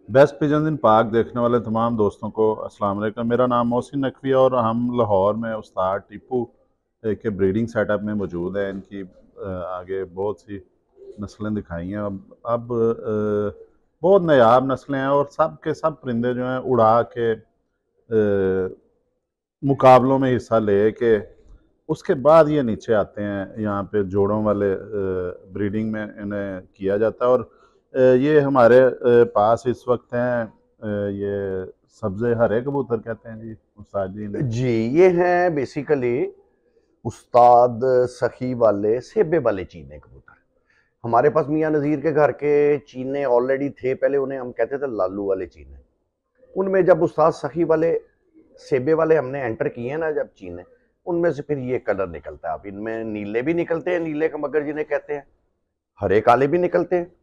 Best pigeon इन पाक देखने वाले तमाम दोस्तों को अस्सलाम वालेकुम। मेरा नाम मोहसिन नकवी है और हम लाहौर में उस्ताद टीपू के ब्रीडिंग सेटअप में मौजूद हैं। इनकी आगे बहुत सी नस्लें दिखाई हैं। अब बहुत नायाब नस्लें हैं और सब के सब परिंदे जो हैं उड़ा के मुकाबलों में हिस्सा ले के उसके बाद ये नीचे आते हैं। यहाँ पे जोड़ों वाले ब्रीडिंग में इन्हें किया जाता है। और ये हमारे पास इस वक्त हैं ये सब्ज़े हरे कबूतर कहते हैं जी उस्ताद जी ने। जी, ये हैं बेसिकली उस्ताद सखी वाले सेबे वाले चीने कबूतर। हमारे पास मियाँ नज़ीर के घर के चीने ऑलरेडी थे, पहले उन्हें हम कहते थे लालू वाले चीने। उनमें जब उस्ताद सखी वाले सेबे वाले हमने एंटर किए ना जब चीने, उनमें से फिर ये कलर निकलता है। अब इनमें नीले भी निकलते हैं, नीले का मगर जिन्हें कहते हैं, हरे काले भी निकलते हैं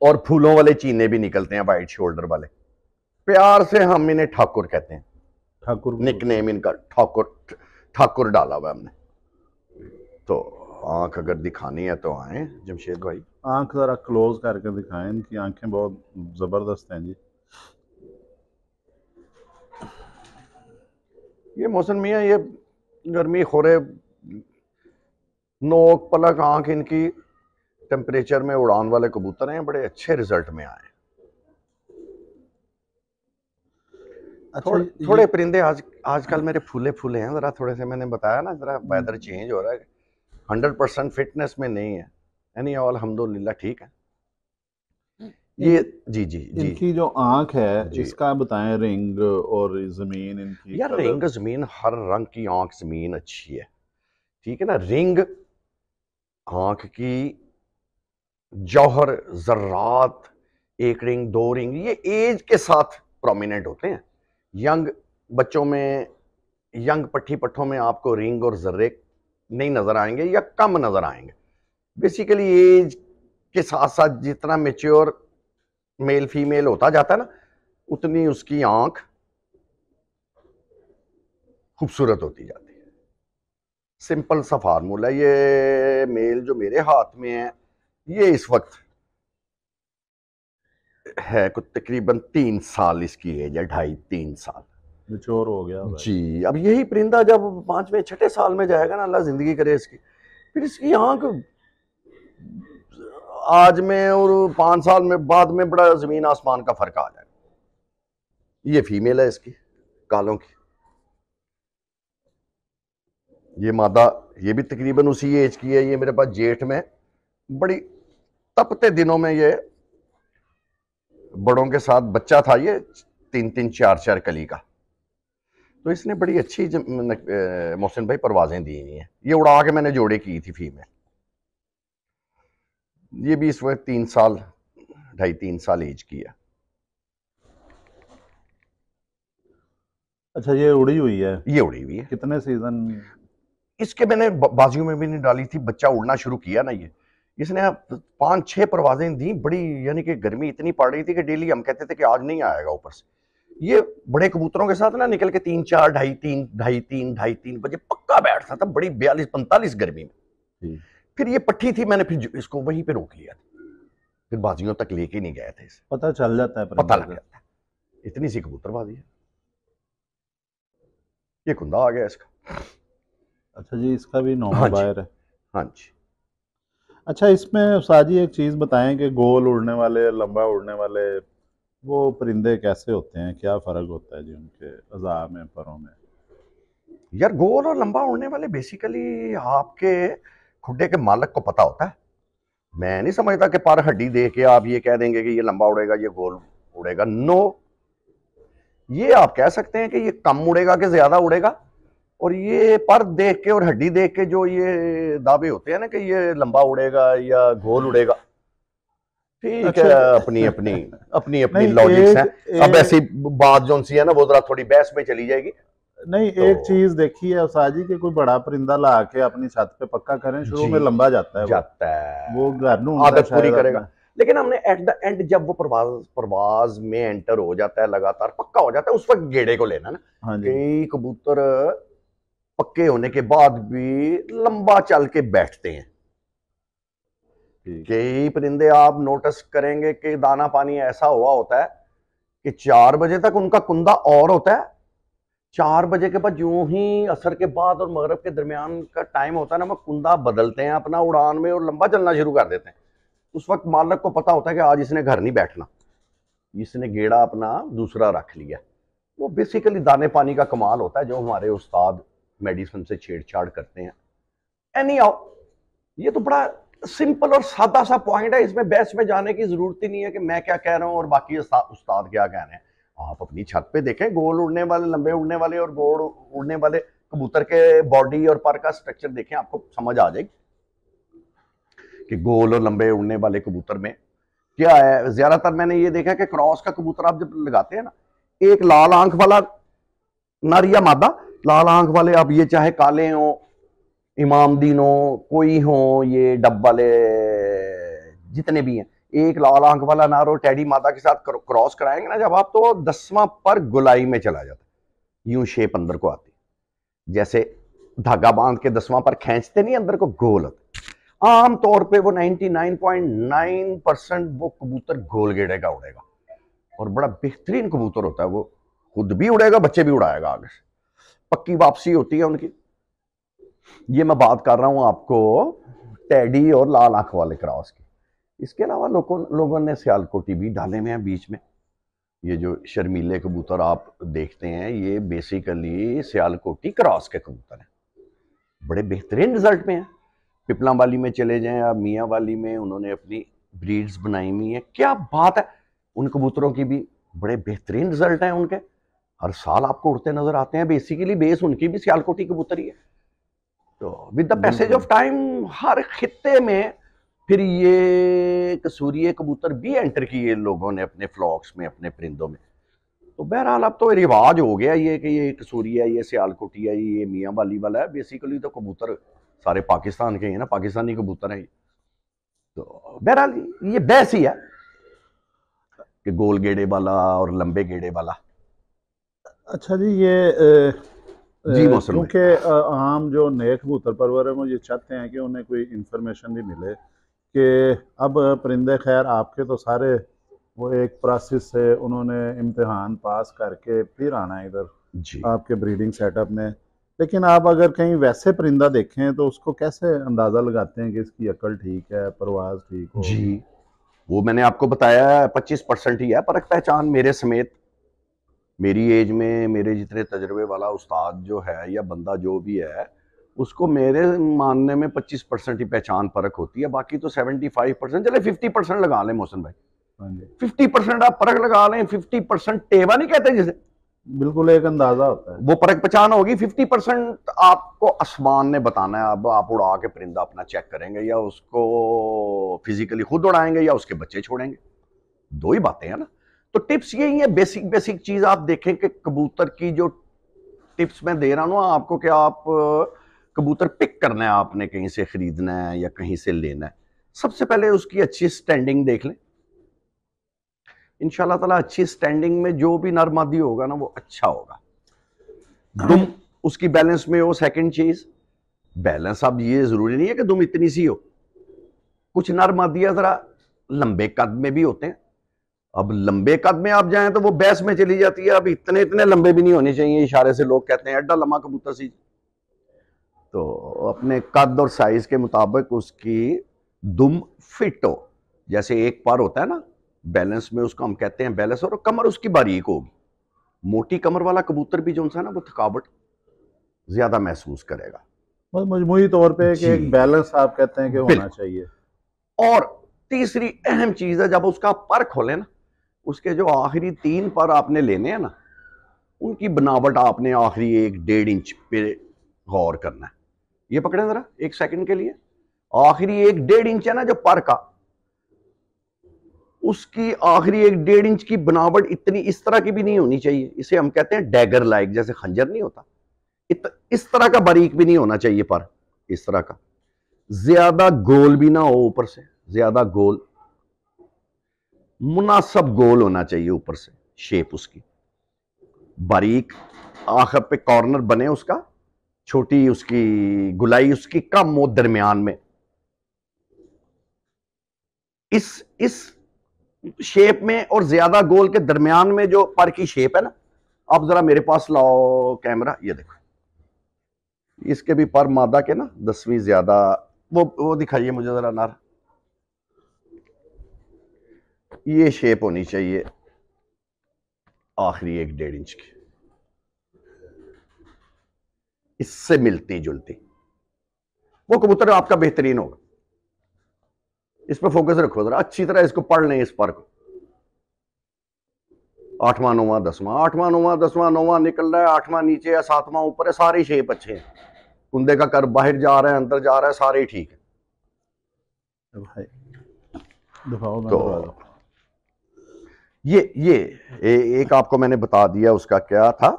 और फूलों वाले चीने भी निकलते हैं, वाइट शोल्डर वाले। प्यार से हम इन्हें ठाकुर कहते हैं। ठाकुर निकनेम इनका ठाकुर, ठाकुर डाला हुआ हमने। तो आंख अगर दिखानी है तो आए जमशेद भाई। आंख ज़रा क्लोज करके दिखाएं, इनकी आंखें बहुत ज़बरदस्त हैं जी। ये मौसम मियाँ, ये गर्मी खोरे, नोक पलक आंख इनकी टेम्परेचर में उड़ान वाले कबूतर हैं, बड़े अच्छे रिजल्ट में आए। अच्छा थोड़े परिंदे आजकल मेरे फूले फूले हैं जरा, थोड़े से मैंने बताया ना, जरा वेदर चेंज हो रहा है, 100% फिटनेस में नहीं है। यानी ऑल अल्हम्दुलिल्लाह ठीक है। ये जी जी जी इनकी जो आंख है जी इसका बताएं, रिंग और जमीन इनकी यार, कलर। रिंग जमीन, हर रंग की आंख जमीन अच्छी है, ठीक है ना। रिंग आंख की जौहर जर्रात, एक रिंग दो रिंग, ये एज के साथ प्रोमिनेंट होते हैं। यंग बच्चों में, यंग पट्टी पट्टों में आपको रिंग और जर्रे नहीं नजर आएंगे या कम नजर आएंगे। बेसिकली एज के साथ साथ जितना मेच्योर मेल फीमेल होता जाता है ना, उतनी उसकी आंख खूबसूरत होती जाती है। सिंपल सा फार्मूला। ये मेल जो मेरे हाथ में है, ये इस वक्त है कुछ तकरीबन 3 साल इसकी एज है, 2.5-3 साल। मेच्योर हो गया भाई। जी, अब यही परिंदा जब 5वें 6ठे साल में जाएगा ना, अल्लाह जिंदगी करे इसकी, फिर इसकी आंख आज में और 5 साल में बाद में बड़ा जमीन आसमान का फर्क आ जाएगा। ये फीमेल है इसकी, कालों की। ये मादा, ये भी तकरीबन उसी एज की है। ये मेरे पास जेठ में बड़ी तपते दिनों में ये बड़ों के साथ बच्चा था, ये 3-3 4-4 कली का। तो इसने बड़ी अच्छी मोहसिन भाई परवाजें दी हुई हैं। ये उड़ा के मैंने जोड़े की थी फीमेल। ये भी इस वक्त 3 साल, 2.5-3 साल एज की है। अच्छा ये उड़ी हुई है, ये उड़ी हुई है। कितने सीजन? इसके मैंने बाजियों में भी नहीं डाली थी, बच्चा उड़ना शुरू किया ना ये, इसने 5-6 परवाजें दी बड़ी। यानी कि गर्मी इतनी पड़ रही थी कि डेली हम कहते थे कि आज नहीं आएगा ऊपर से। ये बड़े कबूतरों के साथ ना निकल के 3-4, 2.5-3 पक्का बैठता था, बड़ी 42-45 गर्मी में। फिर ये पट्टी थी, मैंने फिर इसको वहीं पे रोक लिया था, फिर बाजियों तक लेके नहीं गए थे इसे। पता चल जाता है पता परिंदे लग से। जाता है, इतनी सी कबूतरबाजी है। ये कुंदा आ गया इसका। अच्छा जी, इसका भी नौमा हाँ जी, बायर है। हाँ जी। अच्छा इसमें उस्ताद जी एक चीज़ बताएं कि गोल उड़ने वाले, लंबा उड़ने वाले वो परिंदे कैसे होते हैं, क्या फ़र्क होता है जी उनके अज़ा में, परों में? यार, गोल और लंबा उड़ने वाले बेसिकली आपके खुड्डे के मालिक को पता होता है। मैं नहीं समझता कि पर हड्डी देख के आप ये कह देंगे कि ये लंबा उड़ेगा, ये गोल उड़ेगा। नो, ये आप कह सकते हैं कि ये कम उड़ेगा कि ज्यादा उड़ेगा। और ये पर देख के और हड्डी देख के जो ये दावे होते हैं ना कि ये लंबा उड़ेगा या गोल उड़ेगा, ठीक है, अच्छा अपनी अपनी अपनी अपनी नहीं लॉजिक्स हैं। अब एक ऐसी बात जो सी है ना, वो जरा थोड़ी बहस में चली जाएगी। नहीं, तो एक चीज़ देखी है उस्ताद जी कि कोई बड़ा परिंदा ला के अपनी छत पे पक्का करें, शुरू जी, में लंबा जाता है जाता वो है, घर ढूंढता है आदत पूरी शायद करेगा। अपना। लेकिन हमने एट द एंड जब वो परवाज में एंटर हो जाता है, लगातार पक्का हो जाता है, उस वक्त गेड़े को लेना ना। हाँ जी। कई कबूतर पक्के होने के बाद भी लंबा चल के बैठते हैं। ठीक। कई परिंदे आप नोटिस करेंगे कि दाना पानी ऐसा हुआ होता है कि 4 बजे तक उनका कुंदा और होता है। 4 बजे के बाद यूं ही असर के बाद और मगरिब के दरमियान का टाइम होता है ना, वो कुंदा बदलते हैं अपना उड़ान में और लंबा चलना शुरू कर देते हैं। उस वक्त मालिक को पता होता है कि आज इसने घर नहीं बैठना, इसने गेड़ा अपना दूसरा रख लिया। वो बेसिकली दाने पानी का कमाल होता है जो हमारे उस्ताद मेडिसिन से छेड़छाड़ करते हैं। एनी हाउ, ये तो बड़ा सिंपल और सादा सा पॉइंट है, इसमें बहस में जाने की जरूरत ही नहीं है कि मैं क्या कह रहा हूं और बाकी उस्ताद क्या कह रहे हैं। आप अपनी छत पे देखें, गोल उड़ने वाले, लंबे उड़ने वाले और गोल उड़ने वाले कबूतर के बॉडी और पर का स्ट्रक्चर देखें, आपको समझ आ जाएगी कि गोल और लंबे उड़ने वाले कबूतर में क्या है। ज्यादातर मैंने ये देखा कि क्रॉस का कबूतर आप जब लगाते हैं ना, एक लाल आंख वाला नर या मादा, लाल आंख वाले आप ये चाहे काले हो, इमामदीन हो, कोई हो, ये डब वाले जितने भी हैं, एक लाल आंख वाला नर और टेडी मादा के साथ क्रॉस कराएंगे ना जब आप, तो 10वां पर गुलाई में चला जाता है। यूं शेप अंदर को आती, जैसे धागा बांध के 10वां पर खींचते नहीं अंदर को, गोल होता। आम तौर पे वो 99.9% वो कबूतर गोल गेड़े का उड़ेगा और बड़ा बेहतरीन कबूतर होता है। वो खुद भी उड़ेगा, बच्चे भी उड़ाएगा आगे से, पक्की वापसी होती है उनकी। ये मैं बात कर रहा हूं आपको टेडी और लाल आंख वाले क्रॉस की। इसके अलावा लोगों ने सियालकोटी भी डाले में है बीच में। ये जो शर्मीले कबूतर आप देखते हैं, ये बेसिकली सियालकोटी क्रॉस के कबूतर हैं, बड़े बेहतरीन रिजल्ट में है। पिपला वाली में चले जाएं आप, मियाँ वाली में उन्होंने अपनी ब्रीड्स बनाई हुई है, क्या बात है। उन कबूतरों की भी बड़े बेहतरीन रिजल्ट हैं उनके, हर साल आपको उड़ते नजर आते हैं। बेसिकली बेस उनकी भी सियालकोटी कबूतर ही है। तो with the passage of time हर खित्ते में फिर ये कसूरिये कबूतर भी एंटर किए लोगों ने अपने फ्लॉक्स में, अपने परिंदों में। तो बहरहाल अब तो रिवाज हो गया ये कि ये कसूरिया, ये सियालकोटी है, ये मियाँ वाली वाला है। बेसिकली तो कबूतर सारे पाकिस्तान के हैं ना, पाकिस्तानी कबूतर हैं। तो बहरहाल ये बहस ही है कि गोल गेड़े वाला और लंबे गेड़े वाला। अच्छा जी, ये जी मौसम क्योंकि आम जो नए कबूतर परवर है वो ये चाहते हैं कि उन्हें कोई इंफॉर्मेशन भी मिले कि अब परिंदे, खैर आपके तो सारे वो एक प्रोसेस से उन्होंने इम्तिहान पास करके फिर आना है इधर जी आपके ब्रीडिंग सेटअप में, लेकिन आप अगर कहीं वैसे परिंदा देखें तो उसको कैसे अंदाज़ा लगाते हैं कि इसकी अकल ठीक है, परवाज ठीक हो? जी, वो मैंने आपको बताया 25% ही है परख पहचान मेरे समेत। मेरी एज में मेरे जितने तजर्बे वाला उस्ताद जो है या बंदा जो भी है, उसको मेरे मानने में 25% ही पहचान परख होती है। बाकी तो 75%, चले 50% लगा लें मोहसिन भाई, हाँ जी, 50% आप परख लगा लें। 50% टेवा नहीं कहते जिसे, बिल्कुल एक अंदाज़ा होता है। वो परख पहचान होगी। 50% आपको आसमान ने बताना है। अब आप उड़ा के परिंदा अपना चेक करेंगे या उसको फिजिकली खुद उड़ाएंगे या उसके बच्चे छोड़ेंगे, दो ही बातें हैं ना। तो टिप्स यही है, बेसिक बेसिक चीज आप देखें कि कबूतर की जो टिप्स मैं दे रहा हूं आपको, कि आप कबूतर पिक करना है, आपने कहीं से खरीदना है या कहीं से लेना है, सबसे पहले उसकी अच्छी स्टैंडिंग देख लें। इंशाल्लाह ताला अच्छी स्टैंडिंग में जो भी नर मादी होगा ना वो अच्छा होगा। दुम उसकी बैलेंस में हो। सेकंड चीज, बैलेंस अब ये जरूरी नहीं है कि दुम इतनी सी हो, कुछ नर मादियां जरा लंबे कद में भी होते हैं। अब लंबे कद में आप जाएं तो वो बैस में चली जाती है। अब इतने इतने लंबे भी नहीं होने चाहिए, इशारे से लोग कहते हैं एड्डा लम्बा कबूतर सी। तो अपने कद और साइज के मुताबिक उसकी दुम फिट हो। जैसे एक पर होता है ना बैलेंस में, उसको हम कहते हैं बैलेंस, और कमर उसकी बारीक होगी। मोटी कमर वाला कबूतर भी जो है ना वो थकावट ज्यादा महसूस करेगा। बस मजमूई तौर पे कि जी एक बैलेंस आप कहते हैं कि होना चाहिए। और तीसरी अहम चीज है, जब उसका पर खोले ना, उसके जो आखिरी 3 पर आपने लेने हैं ना, उनकी बनावट आपने आखिरी 1-1.5 इंच पे गौर करना है। ये पकड़े जरा 1 सेकंड के लिए। आखिरी 1-1.5 इंच है ना जो पर का, उसकी आखिरी 1-1.5 इंच की बनावट इतनी इस तरह की भी नहीं होनी चाहिए। इसे हम कहते हैं डैगर लाइक, जैसे खंजर नहीं होता, इस तरह का बारीक भी नहीं होना चाहिए पर, इस तरह का। ज्यादा गोल भी ना हो ऊपर से, ज्यादा गोल, मुनासिब गोल होना चाहिए ऊपर से, शेप उसकी बारीक, आखिर पे कॉर्नर बने उसका, छोटी उसकी गुलाई उसकी कम हो दरमियान में। इस शेप में और ज्यादा गोल के दरमियान में जो पर की शेप है ना, आप जरा मेरे पास लाओ कैमरा, ये देखो, इसके भी पर मादा के ना 10वीं ज्यादा, वो दिखाइए मुझे जरा नार, ये शेप होनी चाहिए आखिरी 1-1.5 इंच की, इससे मिलती जुलती, वो कबूतर आपका बेहतरीन होगा। इस पर फोकस रखो जरा, अच्छी तरह इसको पढ़ लें, इस पर को 8वां 9वां 10वां, 8वां 9वां 10वां 9वां निकल रहा है, 8वां नीचे है 7वां ऊपर है, सारे शेप अच्छे हैं, कुंदे का कर बाहर जा रहा है अंदर जा रहा है, सारे ही ठीक है भाई। दिखाओ, मैं तो ये एक आपको मैंने बता दिया, उसका क्या था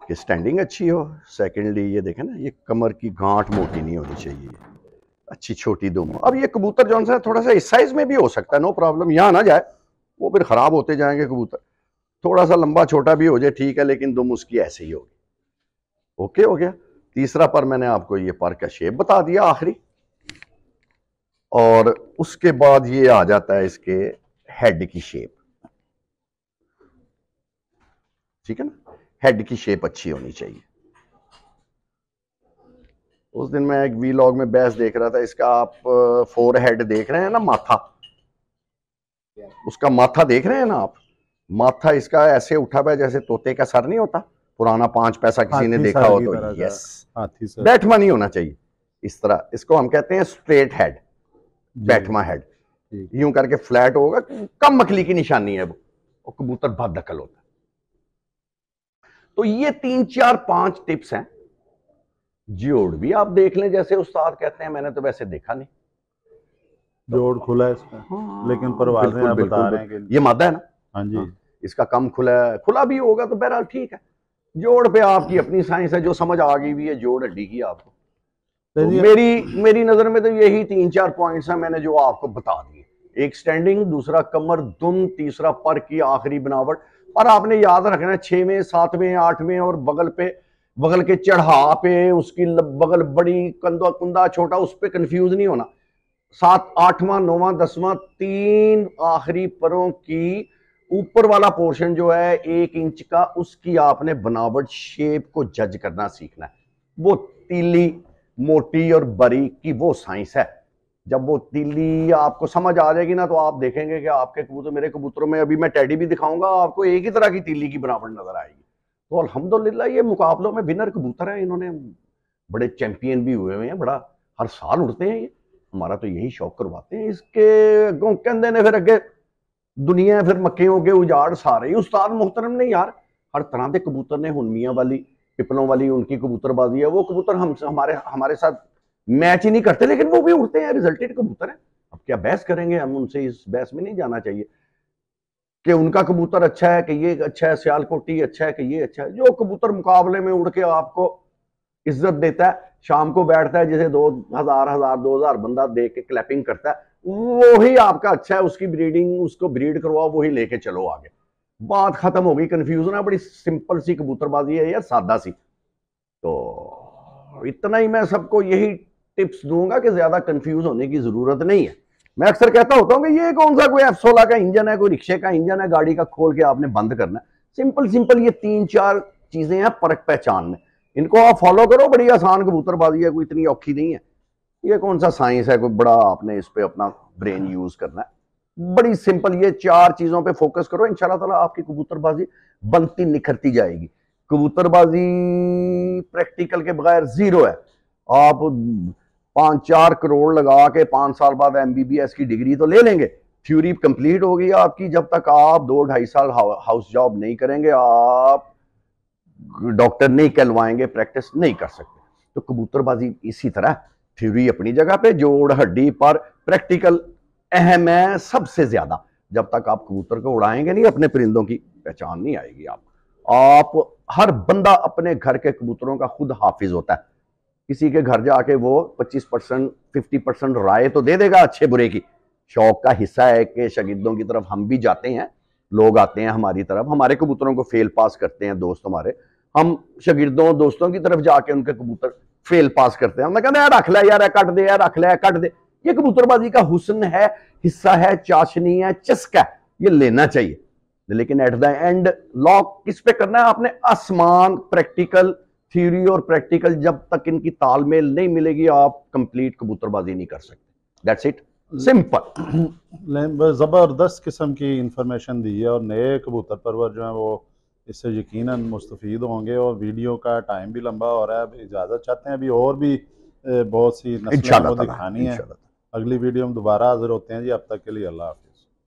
कि स्टैंडिंग अच्छी हो। सेकेंडली ये देखें ना, ये कमर की गांठ मोटी नहीं होनी चाहिए, अच्छी छोटी दुम। अब ये कबूतर जो है थोड़ा सा इस साइज में भी हो सकता है, नो प्रॉब्लम, यहाँ ना जाए वो फिर खराब होते जाएंगे कबूतर, थोड़ा सा लंबा छोटा भी हो जाए ठीक है, लेकिन दुम उसकी ऐसे ही होगी। ओके हो गया। तीसरा पर मैंने आपको ये पर का शेप बता दिया आखिरी, और उसके बाद ये आ जाता है इसके हेड की शेप, ठीक है ना, हेड की शेप अच्छी होनी चाहिए। उस दिन मैं एक वीलॉग में बैस देख रहा था, इसका आप फोर हेड देख रहे हैं ना, माथा, उसका माथा देख रहे हैं ना आप, माथा इसका ऐसे उठा हुआ है जैसे तोते का सर नहीं होता, पुराना 5 पैसा किसी ने देखा हो तो, यस, बैठमा नहीं होना चाहिए इस तरह, इसको हम कहते हैं स्ट्रेट हेड, बैठमा हेड, यूं करके फ्लैट होगा, कम मखली की निशानी है वो कबूतर बहुत दखल होता है। तो ये 3 4 5 टिप्स हैं। जोड़ भी आप देख लें जैसे उस्ताद कहते हैं, मैंने तो वैसे देखा नहीं, जोड़ खुला है इसमें, हाँ, लेकिन परवाज़ें आप बता रहे हैं कि ये मादा है ना, हाँ जी, इसका कम खुला भी होगा तो बहरहाल ठीक है। जोड़ पे आपकी अपनी साइंस है, जो समझ आ गई भी है जोड़ हड्डी की आपको, तो मेरी नजर में तो यही 3 4 पॉइंट्स हैं मैंने जो आपको बता दिए, एक स्टैंडिंग, दूसरा कमर दुम, तीसरा पर की आखिरी बनावट। और आपने याद रखना 6वें 7वें 8वें और बगल के चढ़ा पे उसकी बगल बड़ी, कुंदा छोटा, उस पर कंफ्यूज नहीं होना। 7 8वां 9वां 10वां 3 आखिरी परों की ऊपर वाला पोर्शन जो है 1 इंच का, उसकी आपने बनावट शेप को जज करना सीखना है। वो तीली मोटी और बरी की वो साइंस है। जब वो तीली आपको समझ आ जाएगी ना, तो आप देखेंगे कि आपके कबूतर, मेरे कबूतरों में अभी मैं टेडी भी दिखाऊंगा आपको, एक ही तरह की तीली की बनावट नजर आएगी। तो अल्हम्दुलिल्लाह ये मुकाबलों में विनर कबूतर है, इन्होंने बड़े चैंपियन भी हुए हैं, बड़ा हर साल उड़ते हैं ये, हमारा तो यही शौक करवाते हैं। इसके कहते ने फिर अगे दुनिया फिर मक्कियों के उजाड़ सारे ही उस्ताद मोहतरम ने यार, हर तरह के कबूतर ने, हुनमियां वाली, पिपलों वाली उनकी कबूतरबाजी है, वो कबूतर हमारे साथ मैच ही नहीं करते, लेकिन वो भी उड़ते हैं, रिजल्टेड कबूतर है। अब क्या बहस करेंगे हम उनसे, इस बहस में नहीं जाना चाहिए कि उनका कबूतर अच्छा है कि ये अच्छा है, सियालकोटी अच्छा है कि ये अच्छा है। जो कबूतर मुकाबले में उड़ के आपको इज्जत देता है, शाम को बैठता है जिसे 2000 बंदा देख के क्लैपिंग करता है, वही आपका अच्छा है, उसकी ब्रीडिंग, उसको ब्रीड करवाओ, वही लेके चलो आगे, बात खत्म हो गई। कंफ्यूजन है, बड़ी सिंपल सी कबूतरबाजी है यार, सादा सी। तो इतना ही मैं सबको यही टिप्स दूंगा कि ज्यादा कंफ्यूज होने की जरूरत नहीं है। मैं अक्सर कहता होता हूँ कि ये कौन सा कोई F16 का इंजन है, कोई रिक्शे का इंजन है, गाड़ी का खोल के आपने बंद करना है। सिंपल ये 3 4 चीजें हैं परख पहचान में, इनको आप फॉलो करो, बड़ी आसान कबूतरबाजी है, कोई इतनी औखी नहीं है। ये कौन सा साइंस है कोई बड़ा आपने इस पे अपना ब्रेन यूज करना है, बड़ी सिंपल ये 4 चीजों पे फोकस करो, इंशाल्लाह ताला आपकी कबूतरबाजी बनती निखरती जाएगी। कबूतरबाजी प्रैक्टिकल के बगैर जीरो है। आप 5-4 करोड़ लगा के 5 साल बाद MBBS की डिग्री तो ले लेंगे, थ्योरी कंप्लीट होगी आपकी, जब तक आप 2-2.5 साल हाउस जॉब नहीं करेंगे, आप डॉक्टर नहीं कहलवाएंगे, प्रैक्टिस नहीं कर सकते। तो कबूतरबाजी इसी तरह, थ्योरी अपनी जगह पे, जोड़ हड्डी पर प्रैक्टिकल अहम है सबसे ज्यादा। जब तक आप कबूतर को उड़ाएंगे नहीं, अपने परिंदों की पहचान नहीं आएगी आप हर बंदा अपने घर के कबूतरों का खुद हाफिज होता है। किसी के घर जाके वो 25% 50% राय तो दे देगा अच्छे बुरे की, शौक का हिस्सा है कि शागिर्दों की तरफ हम भी जाते हैं, लोग आते हैं हमारी तरफ, हमारे कबूतरों को फेल पास करते हैं दोस्त हमारे, हम शागिर्दों दोस्तों की तरफ जाके उनके कबूतर फेल पास करते हैं। हमने कहते हैं रख ले यार, कट दे यार, रख ले कट दे, ये कबूतरबाजी का हुस्न है, हिस्सा है, चाशनी है, चस्का है, ये लेना चाहिए। लेकिन एट द एंड लॉक किस पे करना है आपने? आसमान। प्रैक्टिकल, थ्योरी और प्रैक्टिकल जब तक इनकी तालमेल नहीं मिलेगी आप कंप्लीट कबूतरबाजी नहीं कर सकते। That's it, simple. ज़बरदस्त किस्म की इंफॉर्मेशन दी है और नए कबूतर परवर जो हैं वो इससे यकीनन मुस्तफ़ीद होंगे। और वीडियो का टाइम भी लंबा हो रहा है, अब इजाज़त चाहते हैं, अभी और भी बहुत सी नस्लें इंशाल्लाह को ताला, दिखानी है। इंशाल्लाह। अगली वीडियो में दोबारा हाजिर होते हैं जी, अब तक के लिए अल्लाह हाफ़िज़।